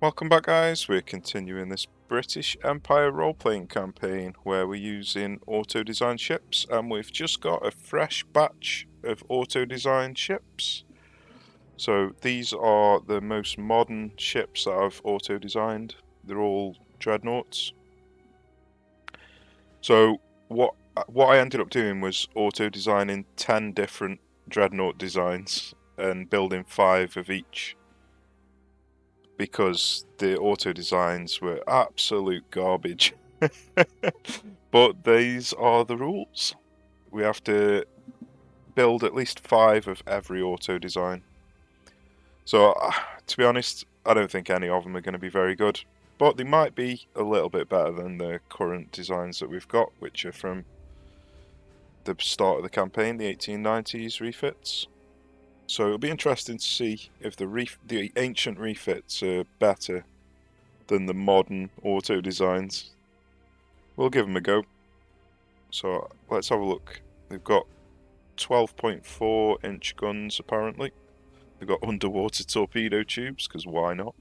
Welcome back, guys. We're continuing this British Empire role-playing campaign where we're using auto-designed ships, and we've just got a fresh batch of auto-designed ships. So these are the most modern ships that I've auto-designed. They're all Dreadnoughts. So what I ended up doing was auto-designing 10 different Dreadnought designs and building 5 of each, because the auto designs were absolute garbage. But these are the rules. We have to build at least 5 of every auto design. So, to be honest, I don't think any of them are going to be very good. But they might be a little bit better than the current designs that we've got, which are from the start of the campaign, the 1890s refits. So it'll be interesting to see if the ancient refits are better than the modern auto designs. We'll give them a go. So let's have a look. They've got 12.4 inch guns apparently. They've got underwater torpedo tubes, because why not?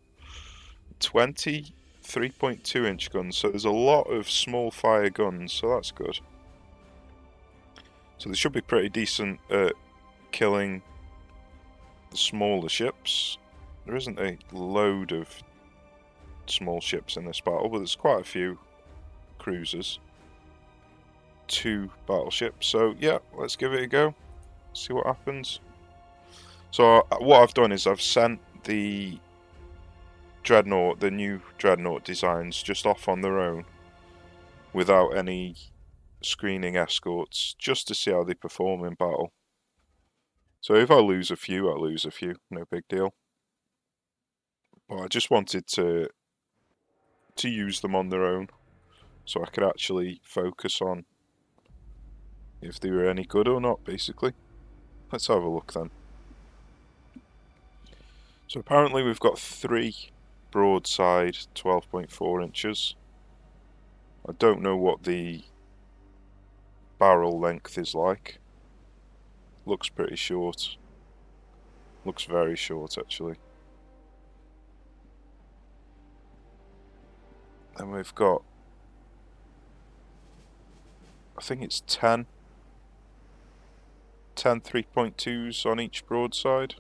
20 3.2 inch guns, so there's a lot of small fire guns, so that's good. So they should be pretty decent at killing the smaller ships. There isn't a load of small ships in this battle, but there's quite a few cruisers. 2 battleships, so yeah, let's give it a go, see what happens. So what I've done is I've sent the new Dreadnought designs just off on their own without any screening escorts, just to see how they perform in battle. So if I lose a few, I lose a few, no big deal. But I just wanted to use them on their own, so I could actually focus on if they were any good or not, basically. Let's have a look then. So apparently we've got 3 broadside 12.4 inches. I don't know what the barrel length is like. Looks pretty short. Looks very short, actually. And we've got, I think it's 10 3.2s on each broadside.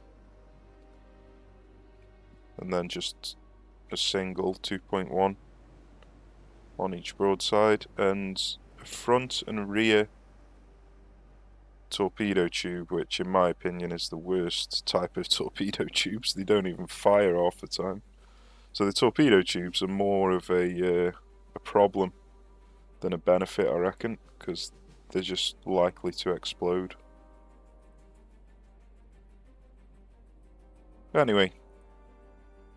And then just a single 2.1 on each broadside. And a front and rear torpedo tube, which in my opinion is the worst type of torpedo tubes. They don't even fire half the time. So the torpedo tubes are more of a problem than a benefit, I reckon, because they're just likely to explode. Anyway,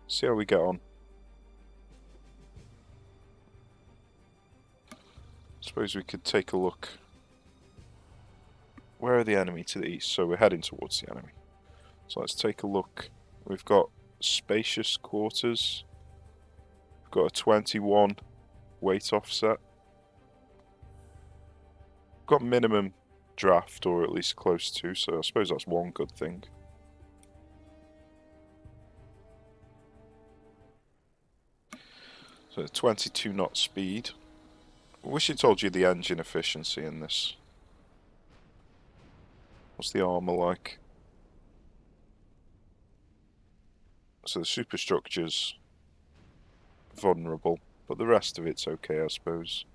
see how we get on. Suppose we could take a look. Where are the enemy to the east? So we're heading towards the enemy. So let's take a look. We've got spacious quarters. We've got a 21 weight offset. We've got minimum draft, or at least close to, so I suppose that's one good thing. So 22 knot speed. I wish it told you the engine efficiency in this. What's the armour like? So the superstructure's vulnerable, but the rest of it's okay, I suppose.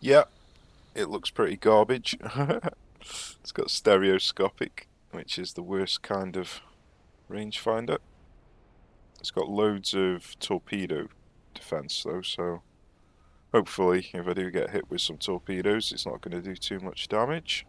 Yeah, it looks pretty garbage. It's got stereoscopic, which is the worst kind of rangefinder. It's got loads of torpedo defense though, so hopefully if I do get hit with some torpedoes, it's not going to do too much damage.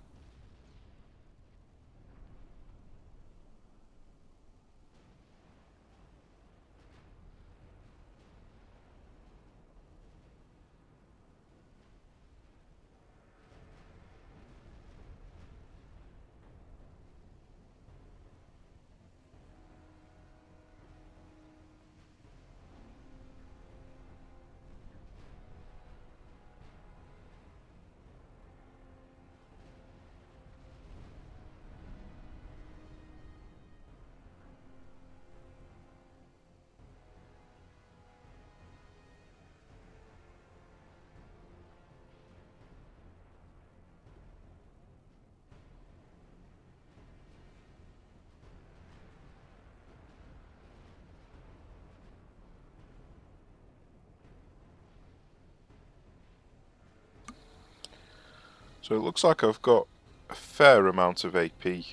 So it looks like I've got a fair amount of AP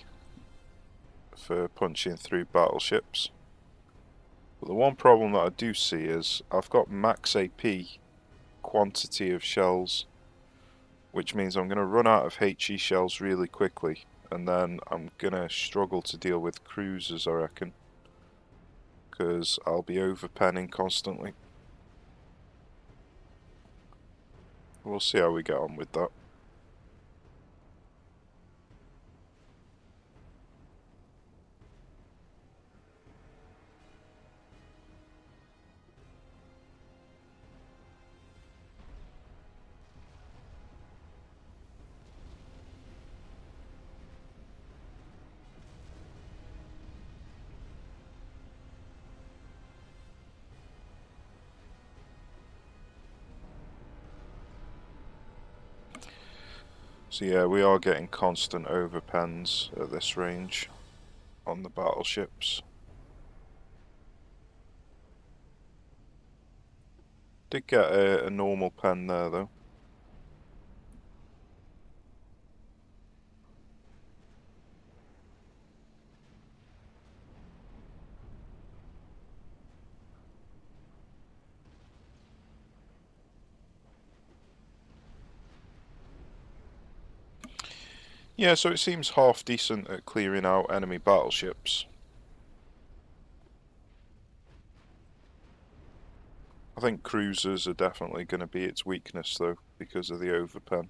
for punching through battleships. But the one problem that I do see is I've got max AP quantity of shells, which means I'm going to run out of HE shells really quickly, and then I'm going to struggle to deal with cruisers, I reckon, because I'll be overpenning constantly. We'll see how we get on with that. So yeah, we are getting constant overpens at this range on the battleships. Did get a normal pen there though. Yeah, so it seems half decent at clearing out enemy battleships. I think cruisers are definitely going to be its weakness though, because of the overpen.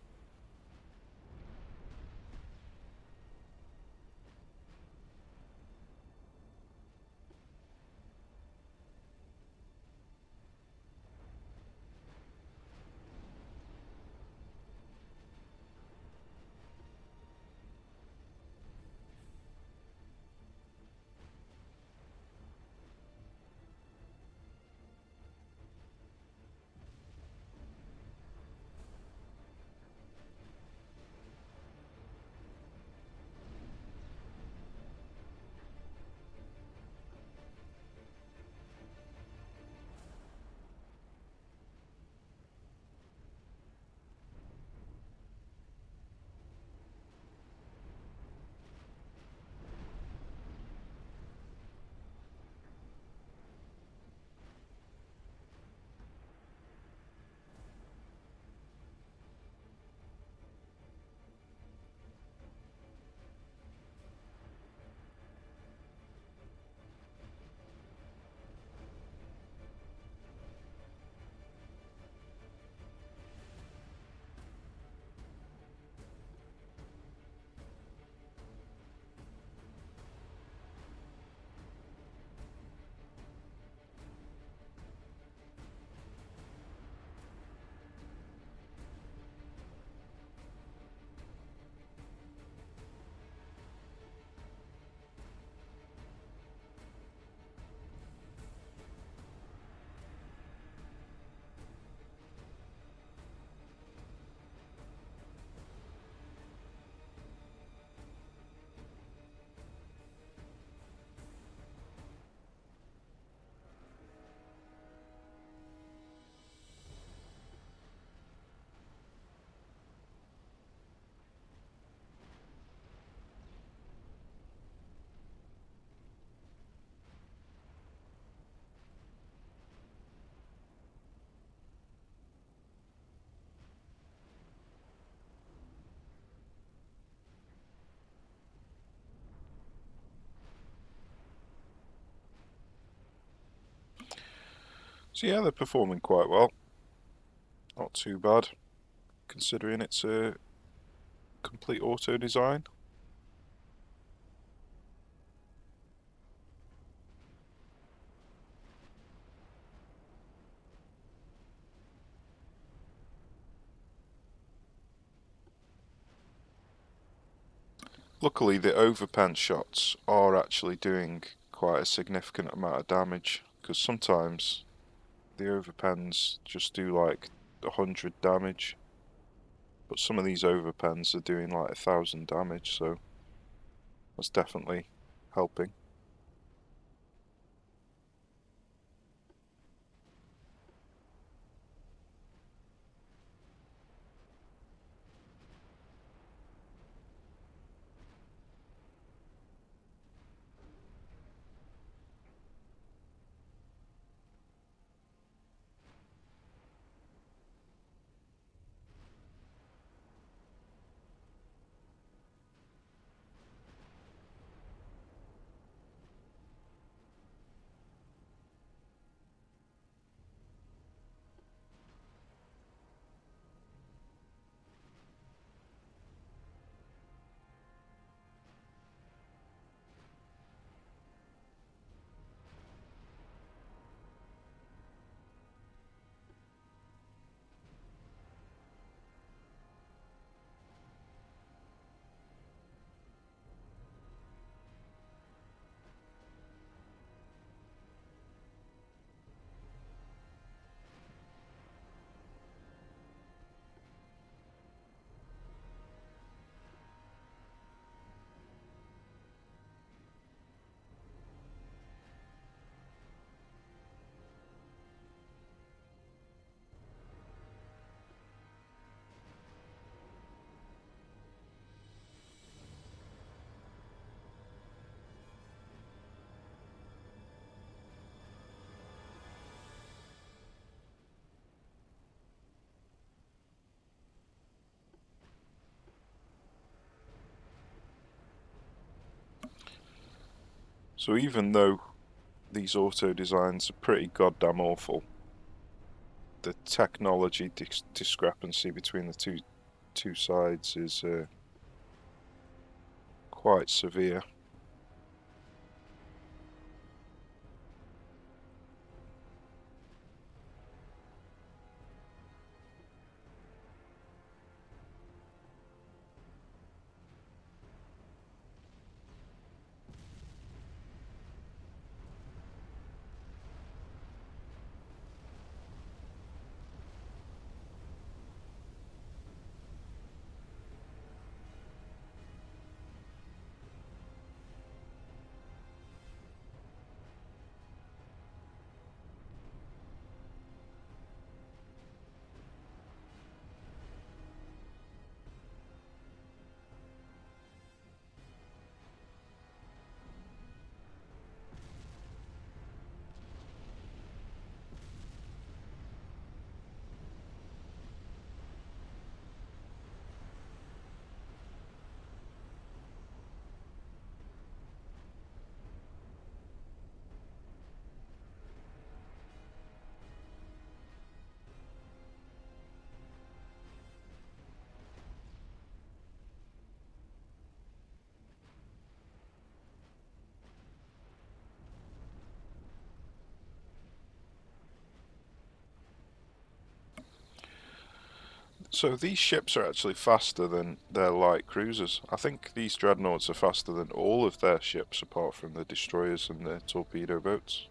So yeah, they're performing quite well. Not too bad, considering it's a complete auto design. Luckily, the overpen shots are actually doing quite a significant amount of damage, because sometimes the overpens just do like 100 damage, but some of these overpens are doing like 1,000 damage, so that's definitely helping. So even though these auto designs are pretty goddamn awful, the technology discrepancy between the two sides is quite severe. So these ships are actually faster than their light cruisers. I think these dreadnoughts are faster than all of their ships apart from the destroyers and the torpedo boats.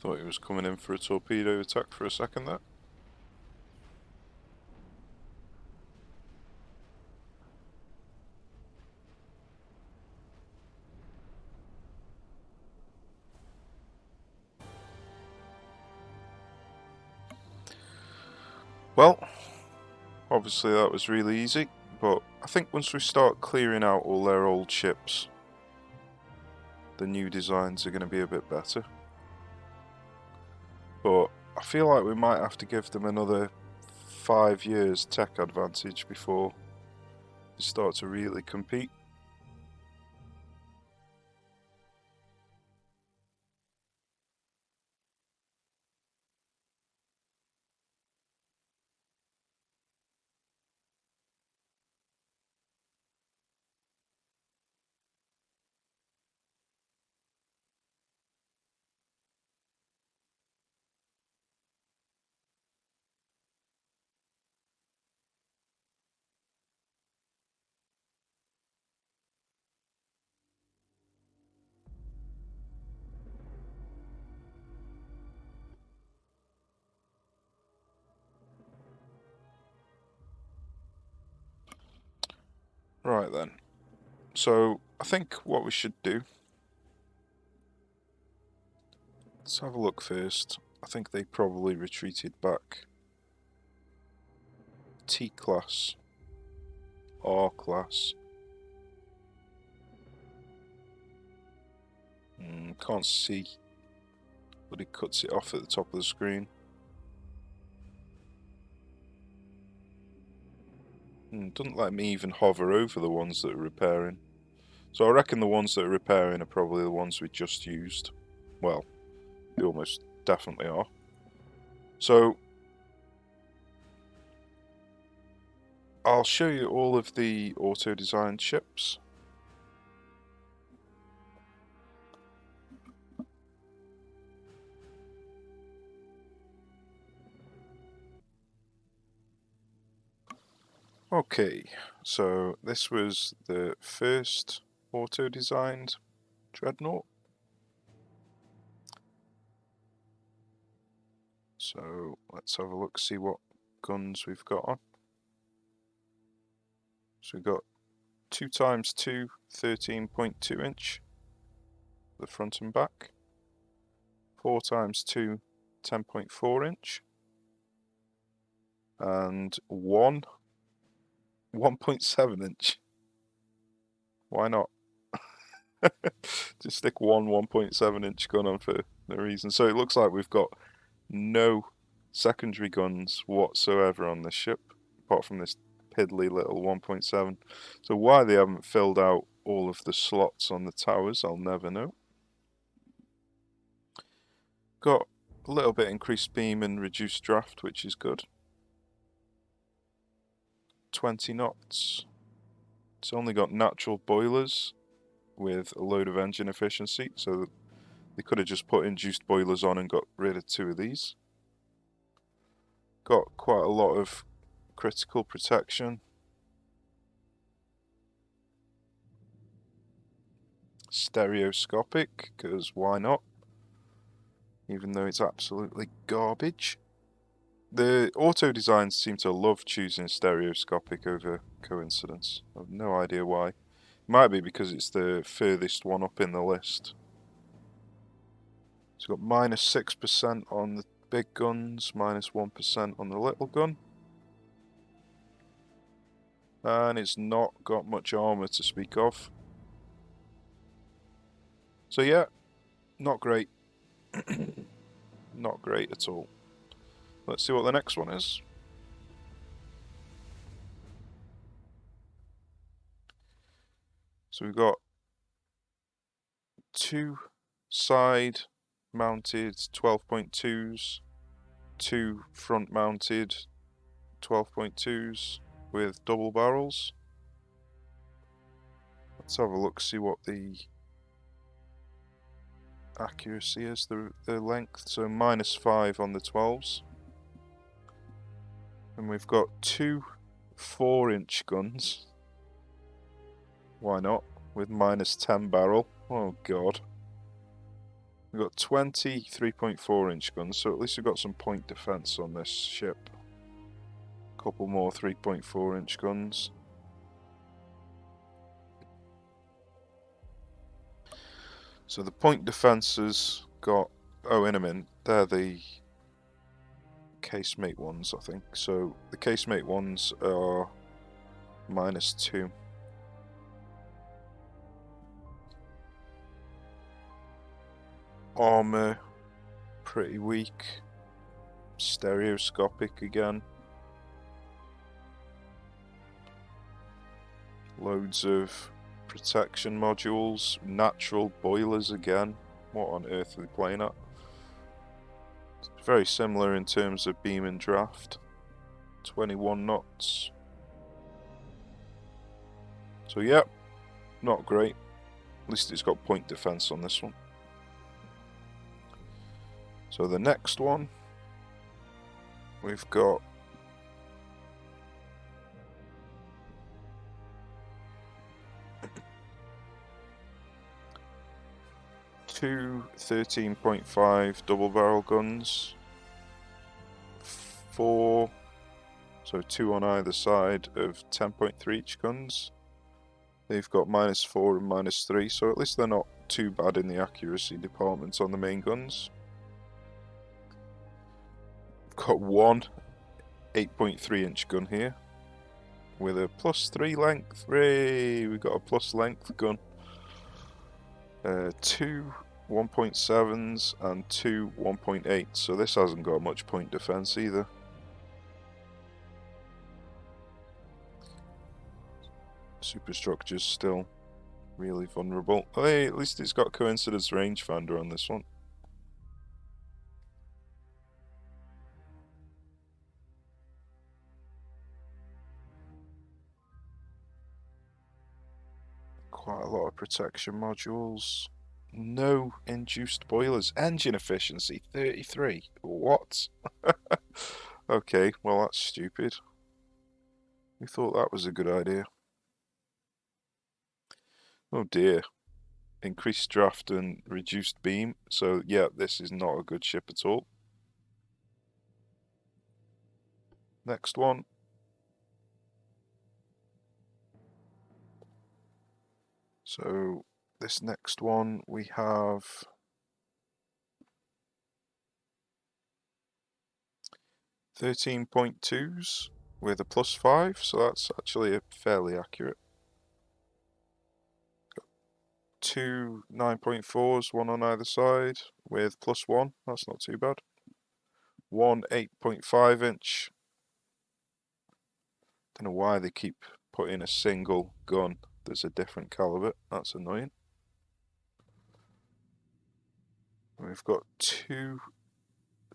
Thought he was coming in for a torpedo attack for a second there. Well, obviously that was really easy, but I think once we start clearing out all their old ships, the new designs are going to be a bit better. But I feel like we might have to give them another 5 years tech advantage before they start to really compete. Right then, so I think what we should do, let's have a look first. I think they probably retreated back. T-class, R-class. Can't see, but it cuts it off at the top of the screen. Doesn't let me even hover over the ones that are repairing. So I reckon the ones that are repairing are probably the ones we just used. Well, they almost definitely are. So I'll show you all of the auto-designed ships. Okay, so this was the first auto-designed Dreadnought. So let's have a look, see what guns we've got on. So we've got 2x2 13.2 inch, the front and back. 4x2 10.4 inch. And 1.7 inch. Why not? Just stick one 1.7 inch gun on for no reason. So it looks like we've got no secondary guns whatsoever on this ship, apart from this piddly little 1.7. So why they haven't filled out all of the slots on the towers, I'll never know. Got a little bit increased beam and reduced draft, which is good. 20 knots. It's only got natural boilers with a load of engine efficiency, so they could have just put induced boilers on and got rid of 2 of these. Got quite a lot of critical protection. Stereoscopic, because why not? Even though it's absolutely garbage. The auto designs seem to love choosing stereoscopic over coincidence. I have no idea why. Might be because it's the furthest one up in the list. So we've got -6% on the big guns, -1% on the little gun. And it's not got much armour to speak of. So yeah, not great. Not great at all. Let's see what the next one is. So we've got 2 side mounted 12.2s, 2 front mounted 12.2s with double barrels. Let's have a look, see what the accuracy is, the length. So -5 on the 12s. And we've got 2 4-inch guns. Why not? With -10 barrel. Oh god. We've got 20 3.4-inch guns, so at least we've got some point defense on this ship. A couple more 3.4-inch guns. So the point defenses got... Oh, in a minute. They're the casemate ones, I think. So the casemate ones are -2. Armor, pretty weak. Stereoscopic again. Loads of protection modules. Natural boilers again. What on earth are they playing at? It's very similar in terms of beam and draft. 21 knots. So yeah, not great. At least it's got point defense on this one. So the next one, we've got two 13.5 double barrel guns, 4, so 2 on either side of 10.3 each guns. They've got -4 and -3, so at least they're not too bad in the accuracy department on the main guns. We've got one 8.3-inch gun here with a +3 length. Hooray! We got a plus length gun. 2 1.7s and 2 1.8s, so this hasn't got much point defense either. Superstructure's still really vulnerable. Hey, at least it's got coincidence rangefinder on this one. Quite a lot of protection modules. No induced boilers. Engine efficiency 33. What? Okay, well that's stupid. We thought that was a good idea. Oh dear. Increased draft and reduced beam. So yeah, this is not a good ship at all. Next one. So this next one we have 13.2s with a +5, so that's actually fairly accurate. Got 2 9.4s, one on either side with +1, that's not too bad. One 8.5-inch. Don't know why they keep putting a single gun that's a different caliber, that's annoying. We've got 2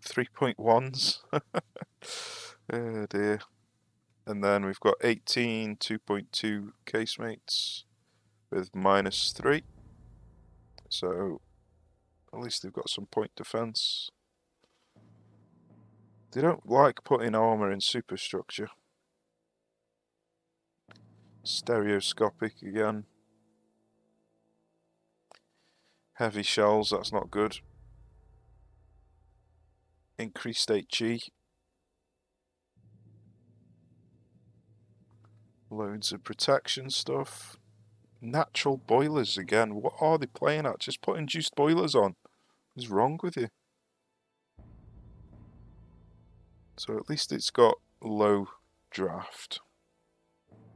3.1s. Oh dear. And then we've got 18 2.2 casemates with -3. So at least they've got some point defense. They don't like putting armor in superstructure. Stereoscopic again. Heavy shells, that's not good. Increased HE. Loads of protection stuff. Natural boilers again. What are they playing at? Just put induced boilers on. What's wrong with you? So at least it's got low draft.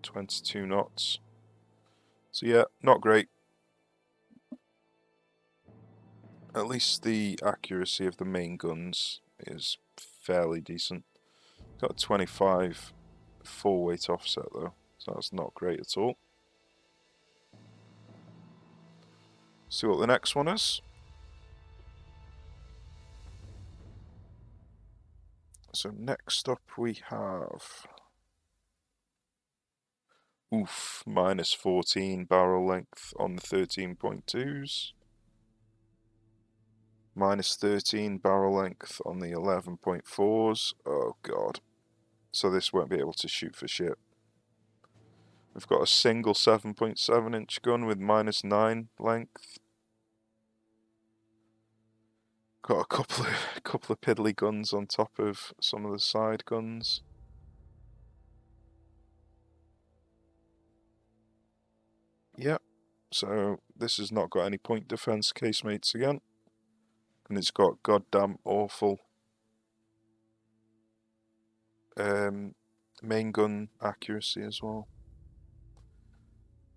22 knots. So yeah, not great. At least the accuracy of the main guns is fairly decent. Got a 25 full weight offset though, so that's not great at all. See what the next one is. So next up we have -14 barrel length on the 13.2s. -13 barrel length on the 11.4s. Oh god. So this won't be able to shoot for shit. We've got a single 7.7-inch gun with -9 length. Got a couple of piddly guns on top of some of the side guns. Yep. So this has not got any point defense casemates again, and it's got goddamn awful main gun accuracy as well.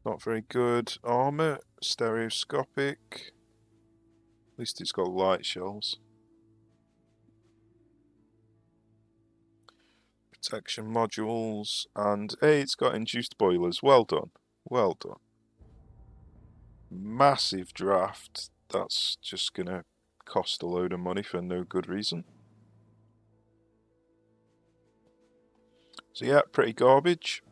Not very good. Armor, stereoscopic. At least it's got light shells. Protection modules, and hey, it's got induced boilers. Well done. Well done. Massive draft. That's just gonna cost a load of money for no good reason. So yeah, pretty garbage.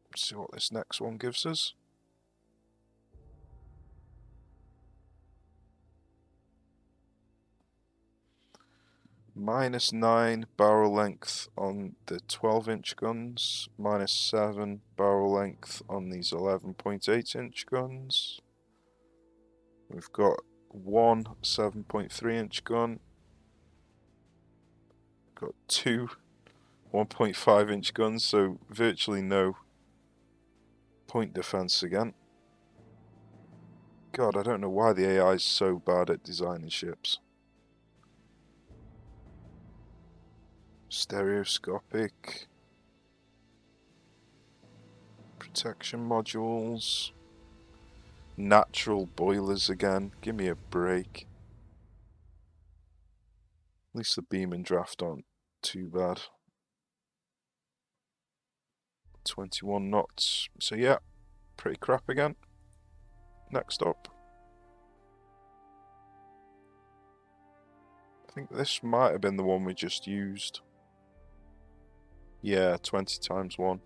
Let's see what this next one gives us. -9 barrel length on the 12-inch guns, -7 barrel length on these 11.8-inch guns. We've got one 7.3-inch gun. Got two 1.5-inch guns, so virtually no point defense again. God, I don't know why the AI is so bad at designing ships. Stereoscopic. Protection modules. Natural boilers again. Give me a break. At least the beam and draft aren't too bad. 21 knots. So yeah, pretty crap again. Next up. I think this might have been the one we just used. Yeah, 20 times 1.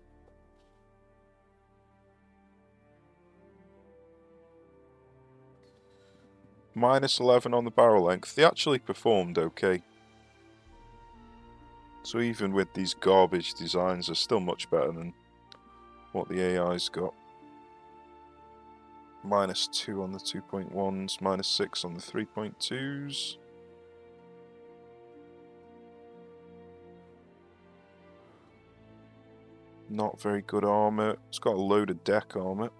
-11 on the barrel length. They actually performed okay. So even with these garbage designs, they're still much better than what the AI's got. -2 on the 2.1s, -6 on the 3.2s. Not very good armor. It's got a load of deck armor.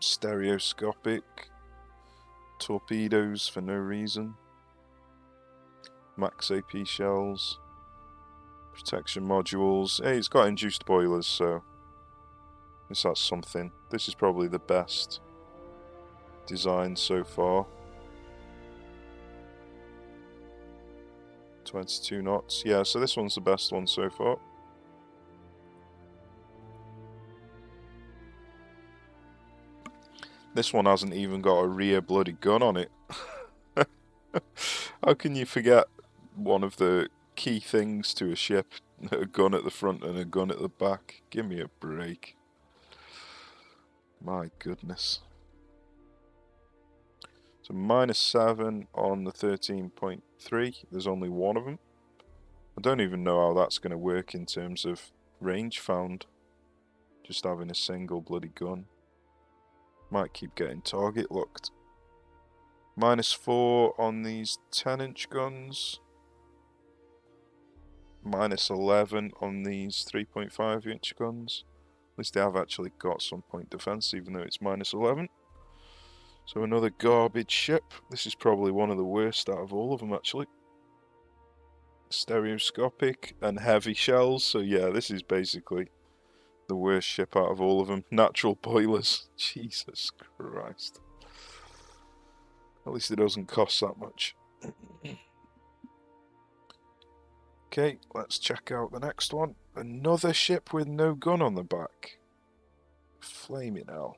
Stereoscopic. Torpedoes for no reason. Max AP shells. Protection modules. Hey, it's got induced boilers, so that's something. This is probably the best design so far. 22 knots. Yeah, so this one's the best one so far. This one hasn't even got a rear bloody gun on it. How can you forget one of the key things to a ship? A gun at the front and a gun at the back. Give me a break. My goodness. So -7 on the 13.3. There's only one of them. I don't even know how that's going to work in terms of range found. Just having a single bloody gun. Might keep getting target locked. -4 on these 10-inch guns. -11 on these 3.5-inch guns. At least they have actually got some point defense, even though it's -11. So another garbage ship. This is probably one of the worst out of all of them, actually. Stereoscopic and heavy shells. So yeah, this is basically the worst ship out of all of them. Natural boilers. Jesus Christ. At least it doesn't cost that much. Okay, let's check out the next one. Another ship with no gun on the back. Flaming hell.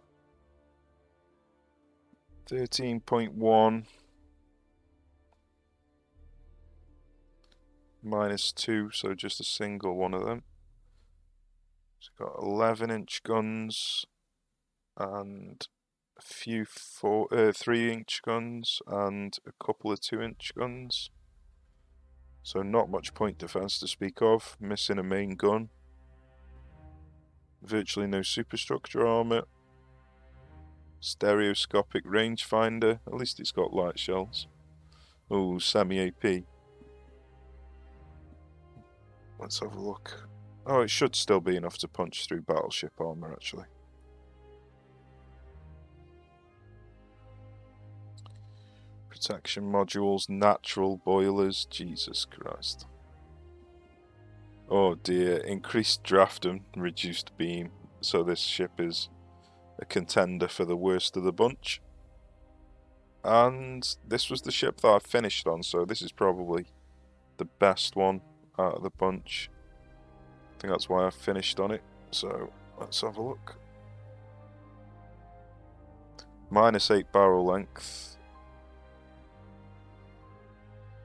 13.1. -2, so just a single one of them. It's got 11-inch guns and a few 3-inch guns and a couple of 2-inch guns. So not much point defense to speak of. Missing a main gun. Virtually no superstructure armor. Stereoscopic rangefinder. At least it's got light shells. Oh, semi-AP. Let's have a look. Oh, it should still be enough to punch through battleship armor, actually. Protection modules, natural boilers. Jesus Christ. Oh dear. Increased draft and reduced beam. So this ship is a contender for the worst of the bunch. And this was the ship that I finished on, so this is probably the best one out of the bunch. I think that's why I finished on it. So let's have a look. -8 barrel length.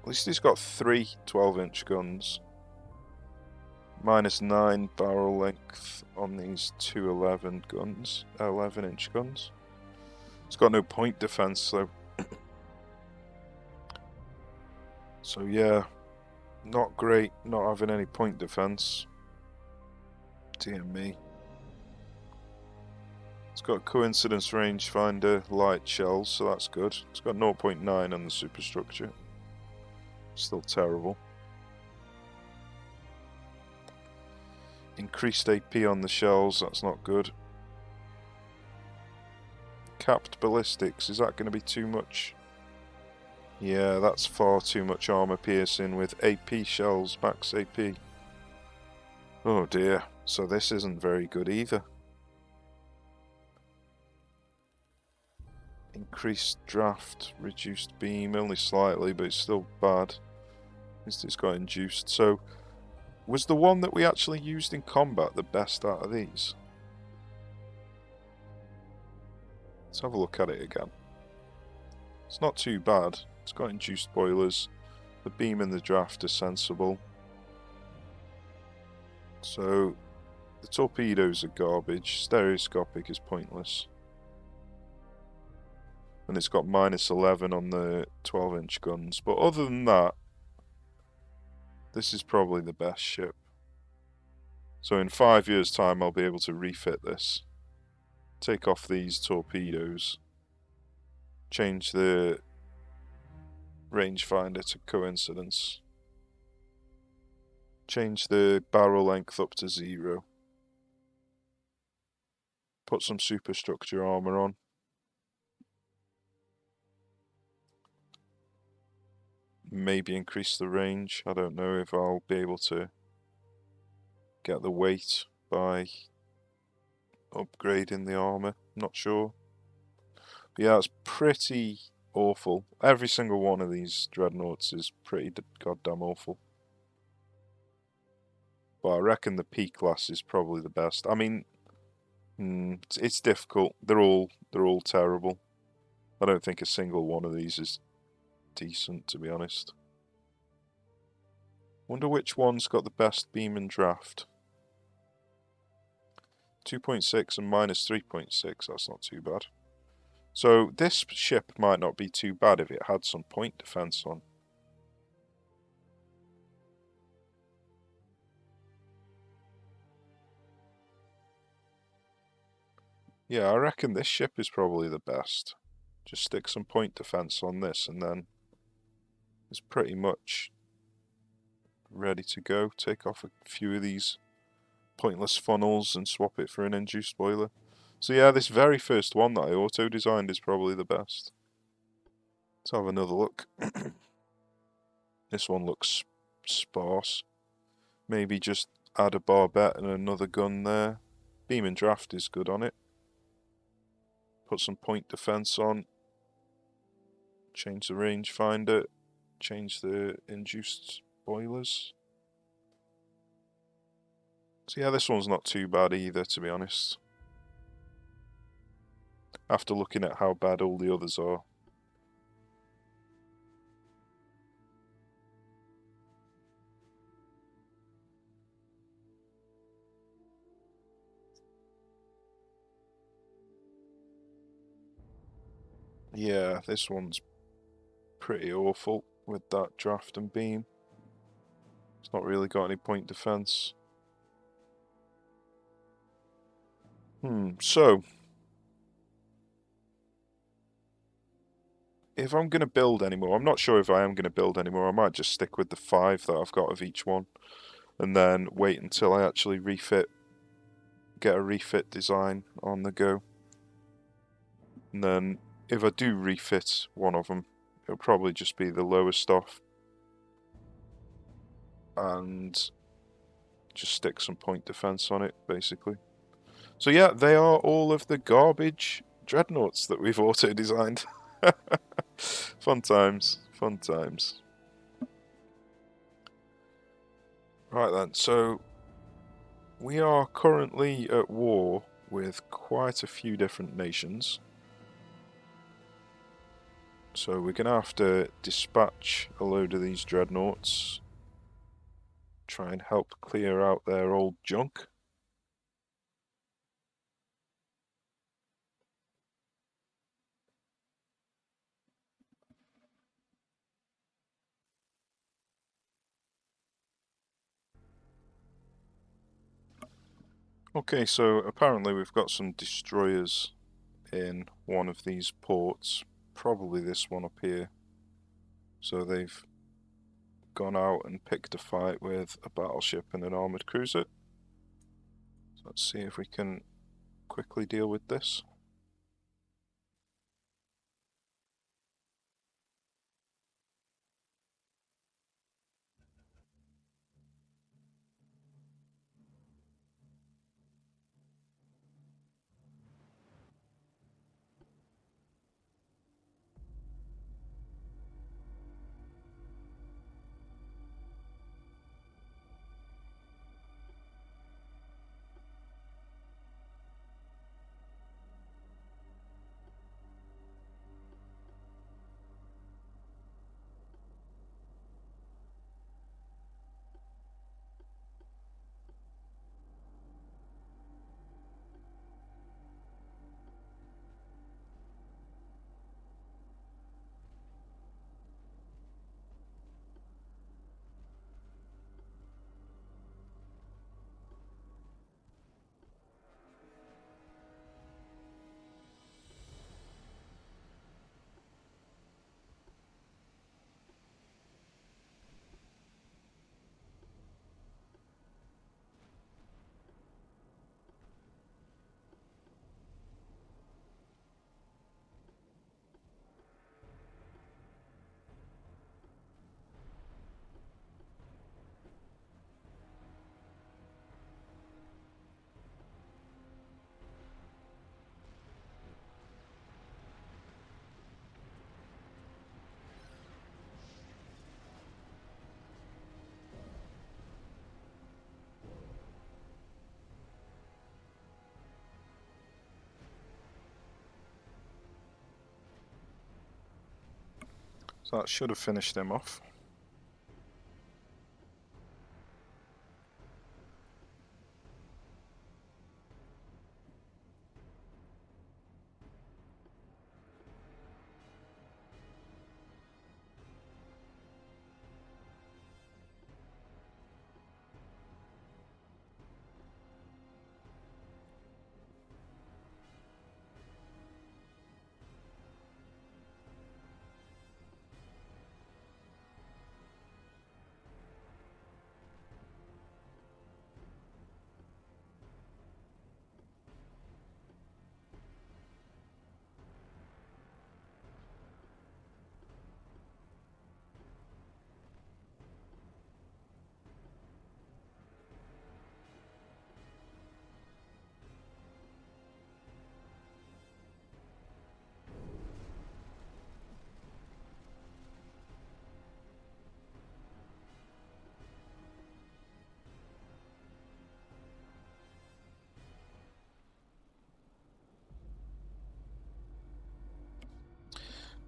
At least he's got 3 12-inch guns. -9 barrel length on these two 11-inch guns. It's got no point defense though. So yeah, not great not having any point defense. Dear me. It's got coincidence rangefinder, light shells, so that's good. It's got 0.9 on the superstructure. Still terrible. Increased AP on the shells, that's not good. Capped ballistics, is that going to be too much? Yeah, that's far too much armor piercing with AP shells, max AP. Oh dear, so this isn't very good either. Increased draft, reduced beam, only slightly, but it's still bad. At least it's got induced. So, was the one that we actually used in combat the best out of these? Let's have a look at it again. It's not too bad. It's got induced boilers. The beam and the draft are sensible. So, the torpedoes are garbage. Stereoscopic is pointless. And it's got -11 on the 12-inch guns. But other than that, this is probably the best ship. So in 5 years' time, I'll be able to refit this. Take off these torpedoes. Change the rangefinder to coincidence. Change the barrel length up to 0. Put some superstructure armor on. Maybe increase the range. I don't know if I'll be able to get the weight by upgrading the armor. Not sure. But yeah, it's pretty awful. Every single one of these dreadnoughts is pretty goddamn awful. But I reckon the P class is probably the best. I mean, it's difficult. They're all terrible. I don't think a single one of these is decent, to be honest. Wonder which one's got the best beam and draft. 2.6 and -3.6, that's not too bad. So this ship might not be too bad if it had some point defense on. Yeah, I reckon this ship is probably the best. Just stick some point defense on this and then it's pretty much ready to go. Take off a few of these pointless funnels and swap it for an induced boiler. So yeah, this very first one that I auto-designed is probably the best. Let's have another look. This one looks sparse. Maybe just add a barbette and another gun there. Beam and draft is good on it. Put some point defense on. Change the rangefinder. Change the induced boilers. So yeah, this one's not too bad either, to be honest. After looking at how bad all the others are. Yeah, this one's pretty awful with that draft and beam. It's not really got any point defense. So if I'm going to build anymore, I'm not sure if I am going to build anymore. I might just stick with the 5 that I've got of each one, and then wait until I actually get a refit design on the go. And then if I do refit one of them, it'll probably just be the lower stuff, and just stick some point defense on it, basically. So yeah, they are all of the garbage Dreadnoughts that we've auto-designed. Fun times, fun times. Right then, so we are currently at war with quite a few different nations. So we're going to have to dispatch a load of these Dreadnoughts, try and help clear out their old junk. Okay, so apparently we've got some destroyers in one of these ports, probably this one up here. So they've gone out and picked a fight with a battleship and an armoured cruiser. So let's see if we can quickly deal with this. So that should have finished him off.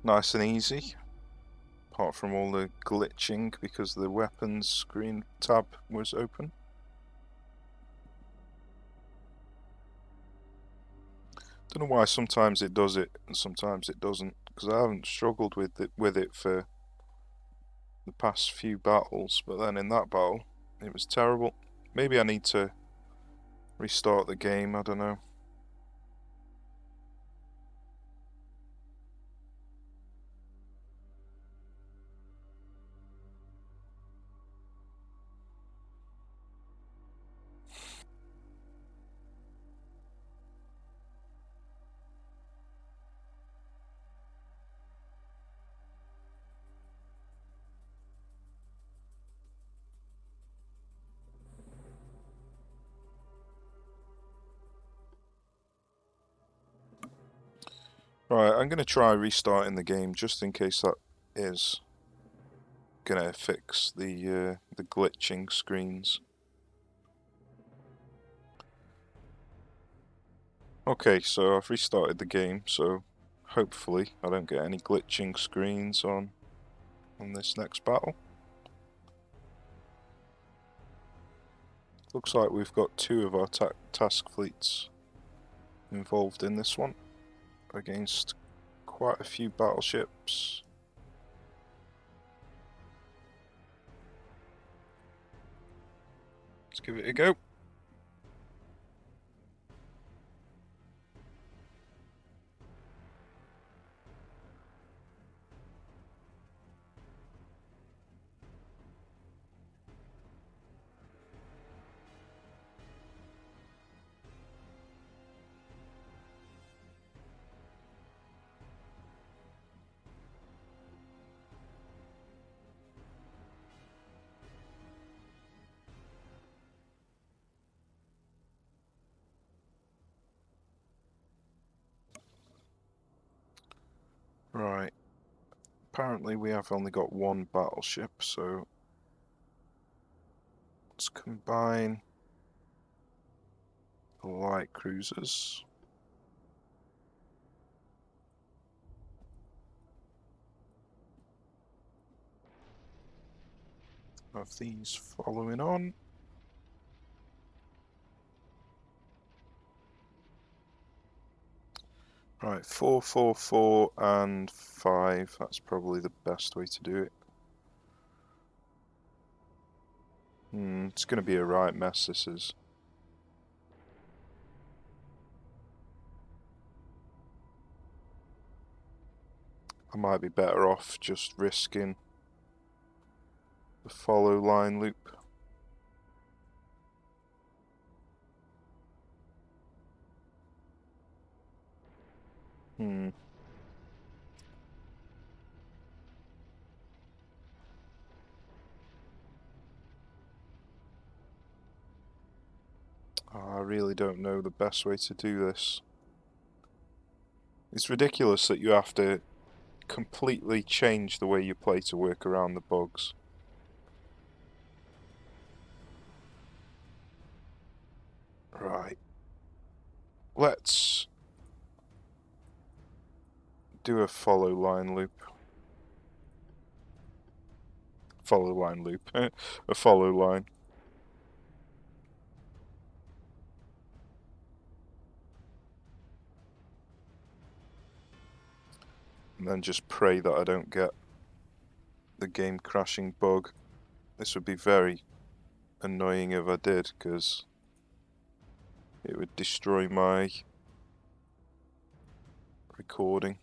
Nice and easy, apart from all the glitching because the weapons screen tab was open. Don't know why sometimes it does it and sometimes it doesn't, because I haven't struggled with it for the past few battles, but then in that battle it was terrible. Maybe I need to restart the game, I don't know. Right, I'm going to try restarting the game just in case that is going to fix the glitching screens. Okay, so I've restarted the game, so hopefully I don't get any glitching screens on this next battle. Looks like we've got two of our task fleets involved in this one against quite a few battleships. Let's give it a go. Right. Apparently we have only got one battleship, so let's combine the light cruisers. Have these following on. Right, 4, 4, 4 and 5. That's probably the best way to do it. It's going to be a right mess, this is. I might be better off just risking the follow line loop. I really don't know the best way to do this. It's ridiculous that you have to completely change the way you play to work around the bugs. Right. Let's do a follow line loop. Follow line loop. A follow line. And then just pray that I don't get the game crashing bug. This would be very annoying if I did, because it would destroy my recording.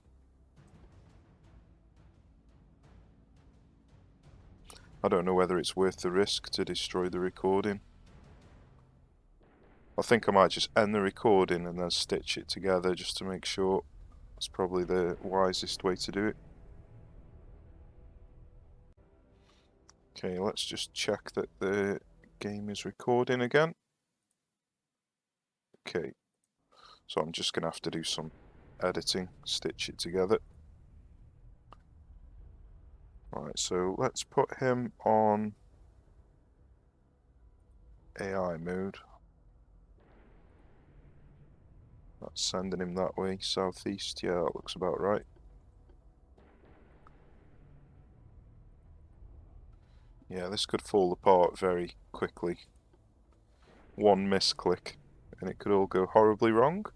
I don't know whether it's worth the risk to destroy the recording. I think I might just end the recording and then stitch it together just to make sure. That's probably the wisest way to do it. Okay, let's just check that the game is recording again. Okay, so I'm just going to have to do some editing, stitch it together. Right, so let's put him on AI mode. That's sending him that way, southeast. Yeah, that looks about right. Yeah, this could fall apart very quickly. One misclick, and it could all go horribly wrong.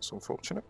That's unfortunate.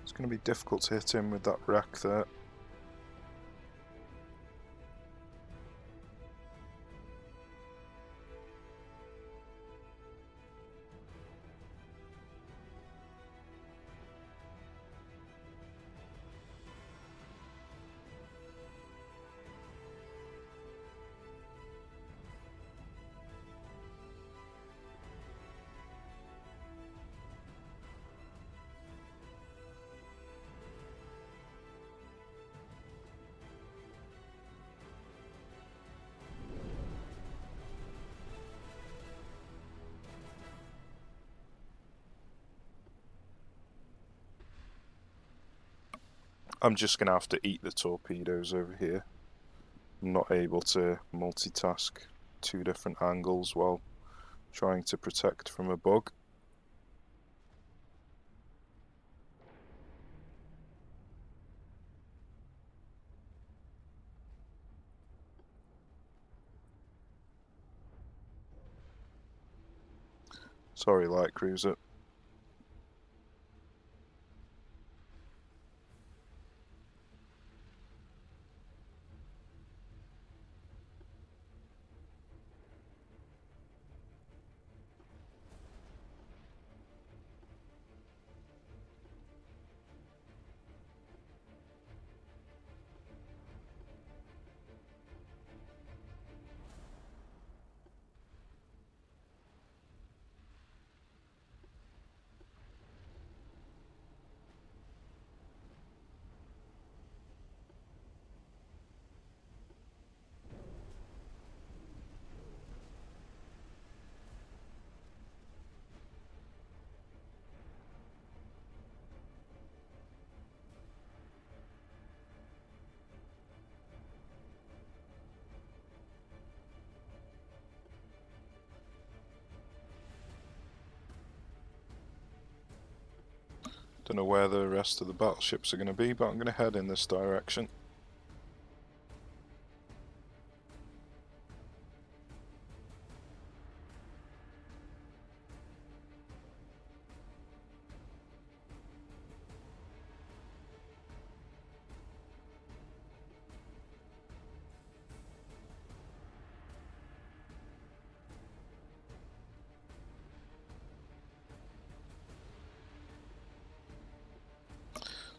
It's going to be difficult to hit him with that wreck there. I'm just going to have to eat the torpedoes over here. I'm not able to multitask two different angles while trying to protect from a bug. Sorry, light cruiser. Don't know where the rest of the battleships are going to be, but I'm going to head in this direction.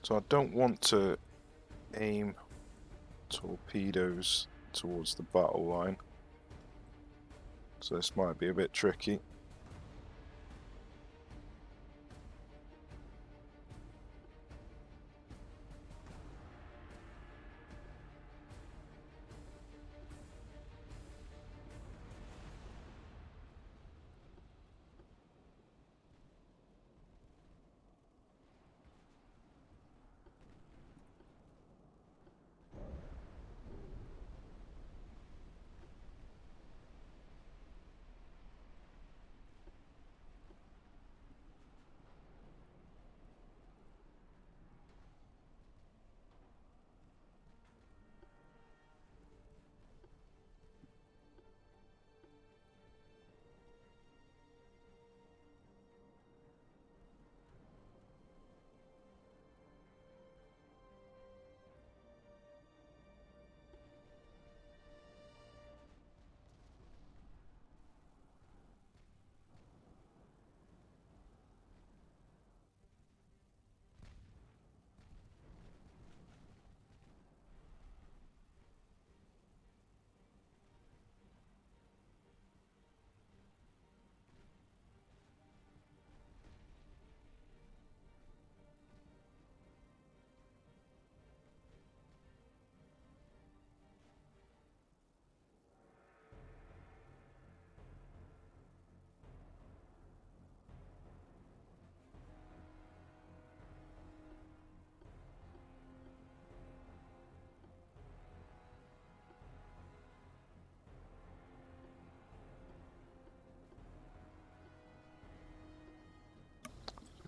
So I don't want to aim torpedoes towards the battle line, so this might be a bit tricky.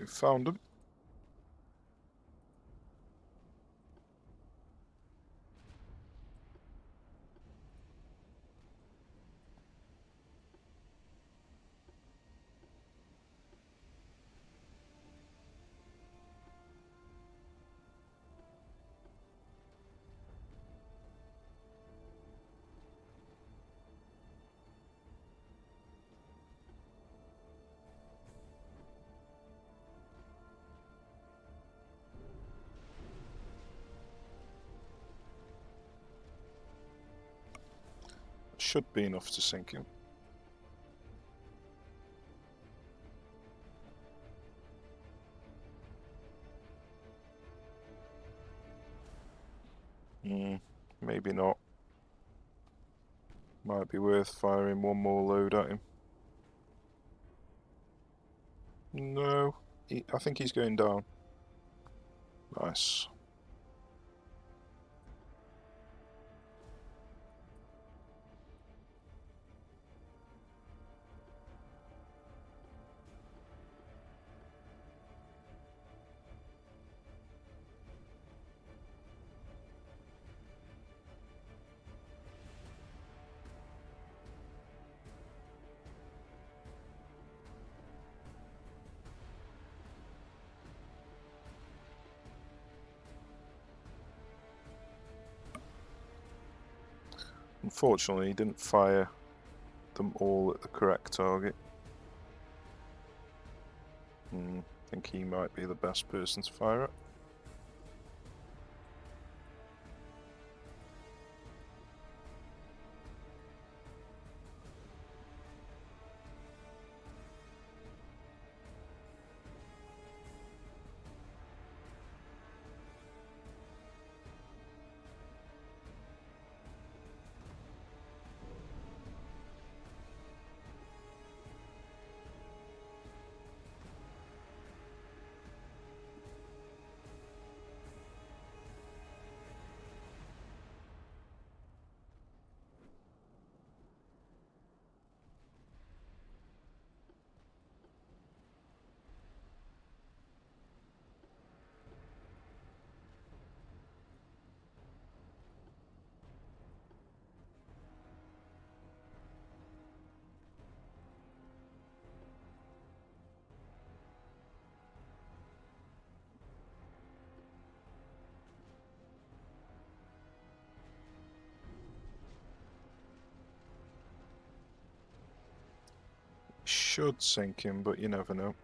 We found them. Should be enough to sink him. Maybe not. Might be worth firing one more load at him. No, I think he's going down. Nice. Unfortunately, he didn't fire them all at the correct target. I think he might be the best person to fire at. Should sink him, but you never know.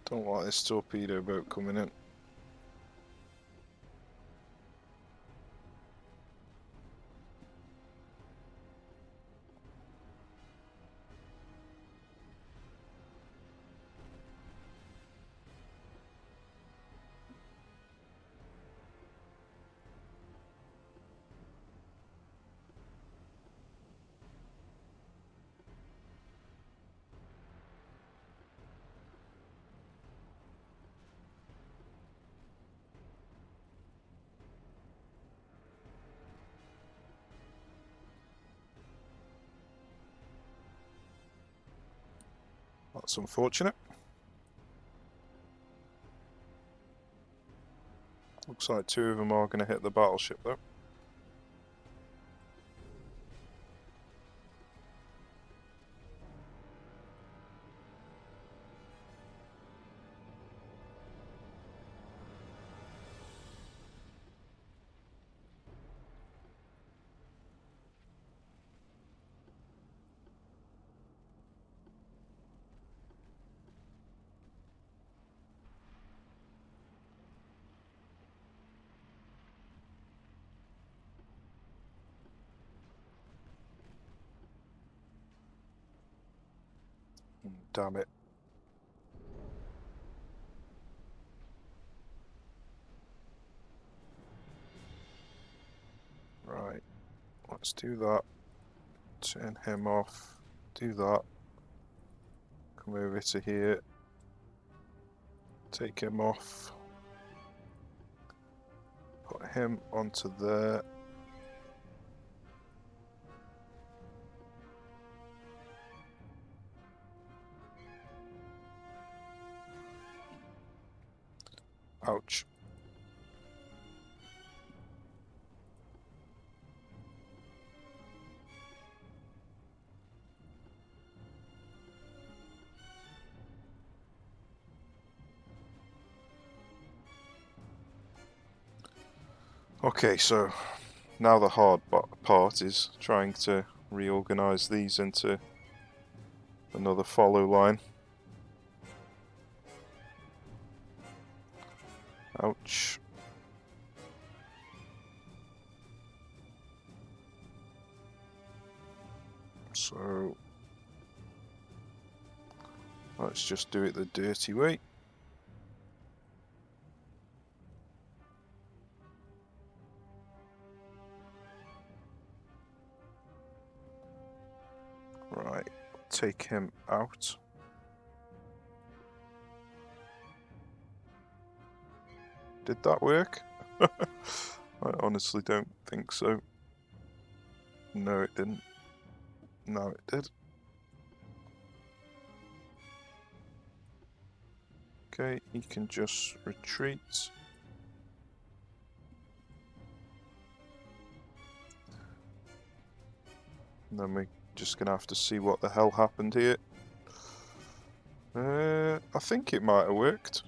Don't like this torpedo boat coming in. That's unfortunate. Looks like two of them are going to hit the battleship though. Damn it. Right, let's do that. Turn him off. Do that. Come over to here. Take him off. Put him onto there. Ouch. Okay, so now the hard part is trying to reorganize these into another follow line. Ouch. So let's just do it the dirty way. Right, take him out. Did that work? I honestly don't think so. No, it didn't. No, it did. Okay, he can just retreat. And then we're just going to have to see what the hell happened here. I think it might have worked.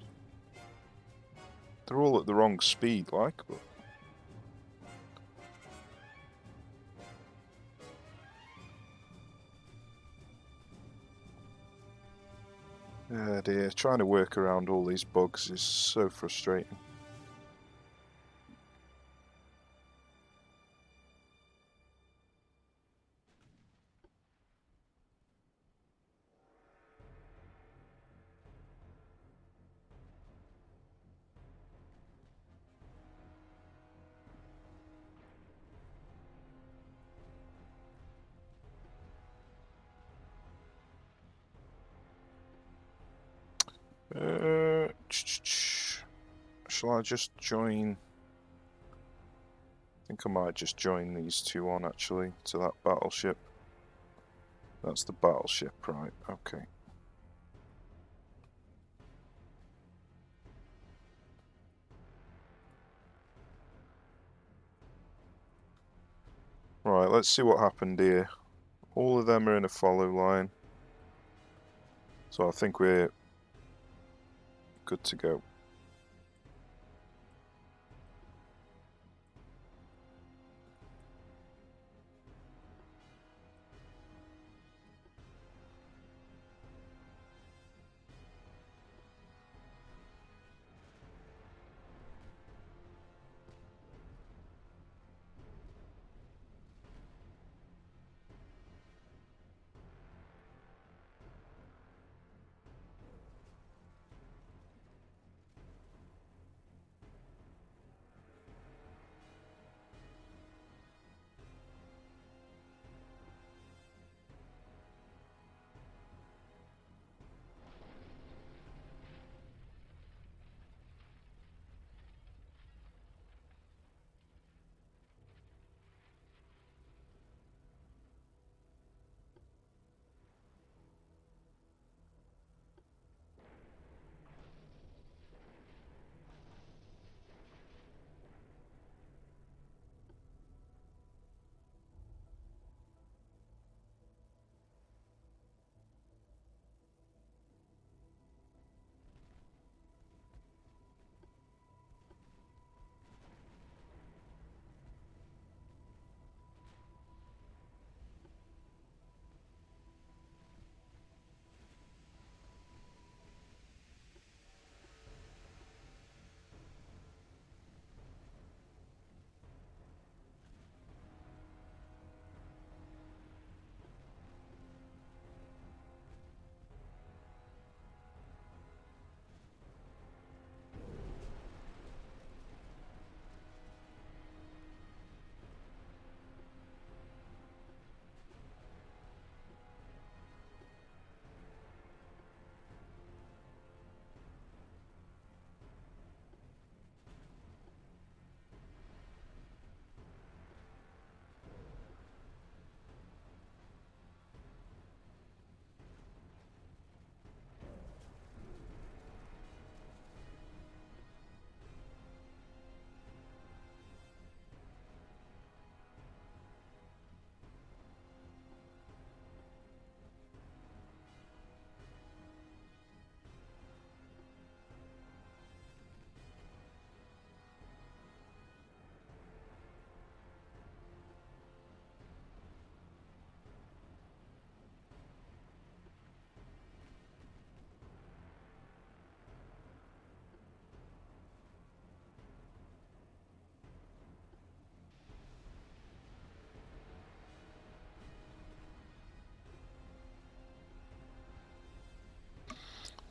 They're all at the wrong speed, like, but... Oh dear, trying to work around all these bugs is so frustrating. Shall I just join? I think I might just join these two on actually to that battleship. That's the battleship, right? Okay. Right, let's see what happened here. All of them are in a follow line. So I think we're good to go.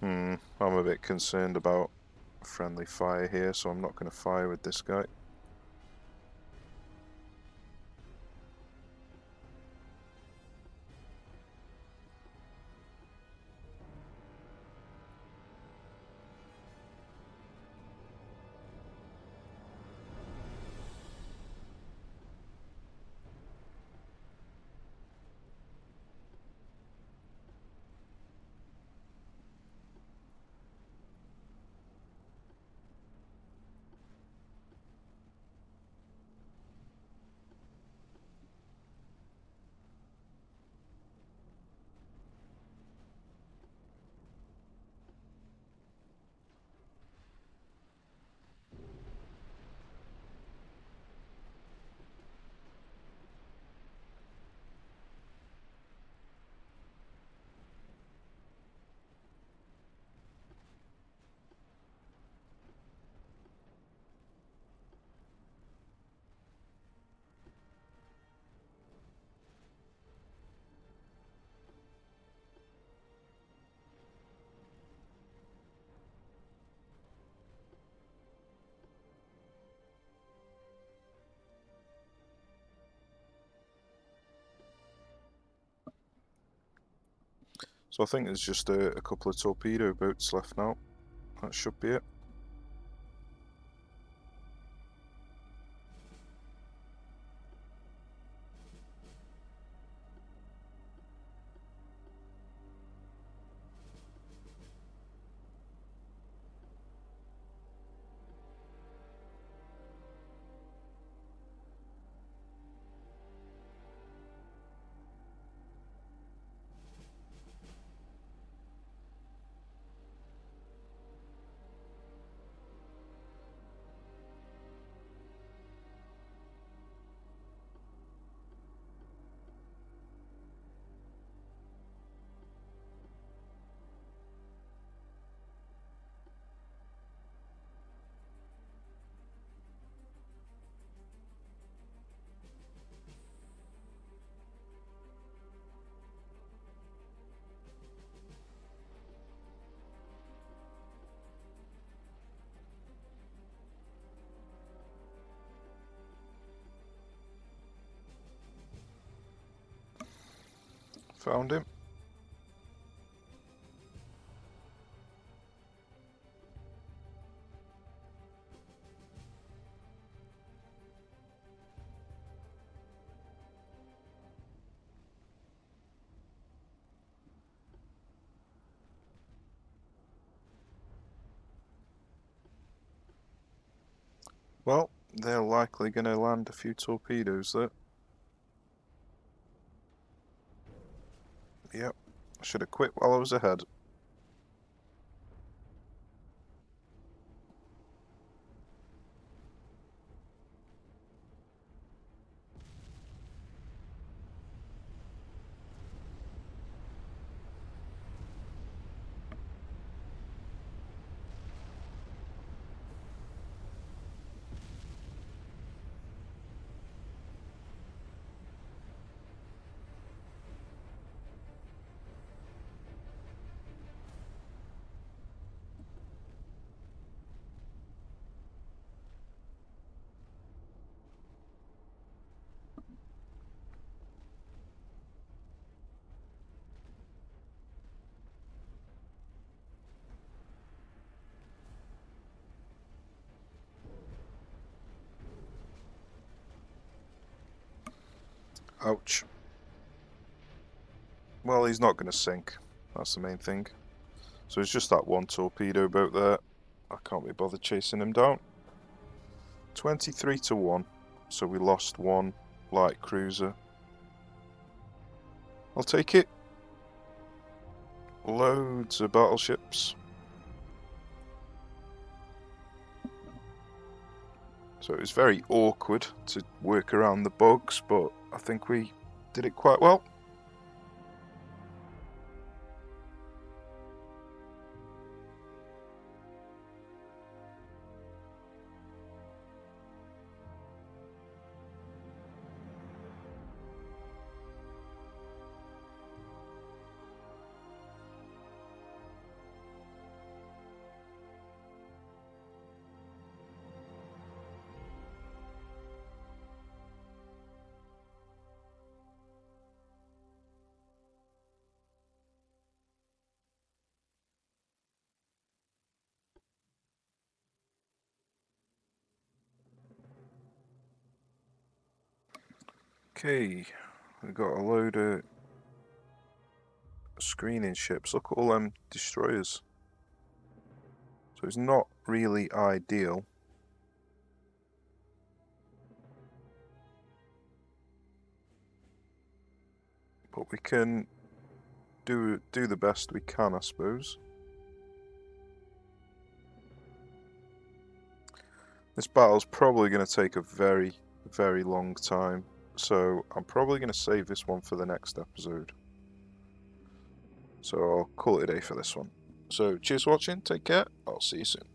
I'm a bit concerned about friendly fire here, so I'm not going to fire with this guy. So I think there's just a couple of torpedo boats left now. That should be it. Found him. Well, they're likely going to land a few torpedoes there. Yep, I should have quit while I was ahead. Ouch. Well, he's not going to sink. That's the main thing. So it's just that one torpedo boat there. I can't be bothered chasing him down. 23 to 1. So we lost one light cruiser. I'll take it. Loads of battleships. So it was very awkward to work around the bugs, but I think we did it quite well. Okay, we've got a load of screening ships. Look at all them destroyers. So it's not really ideal. But we can do the best we can, I suppose. This battle's probably going to take a very, very long time. So I'm probably going to save this one for the next episode. So I'll call it a day for this one. So cheers for watching, take care, I'll see you soon.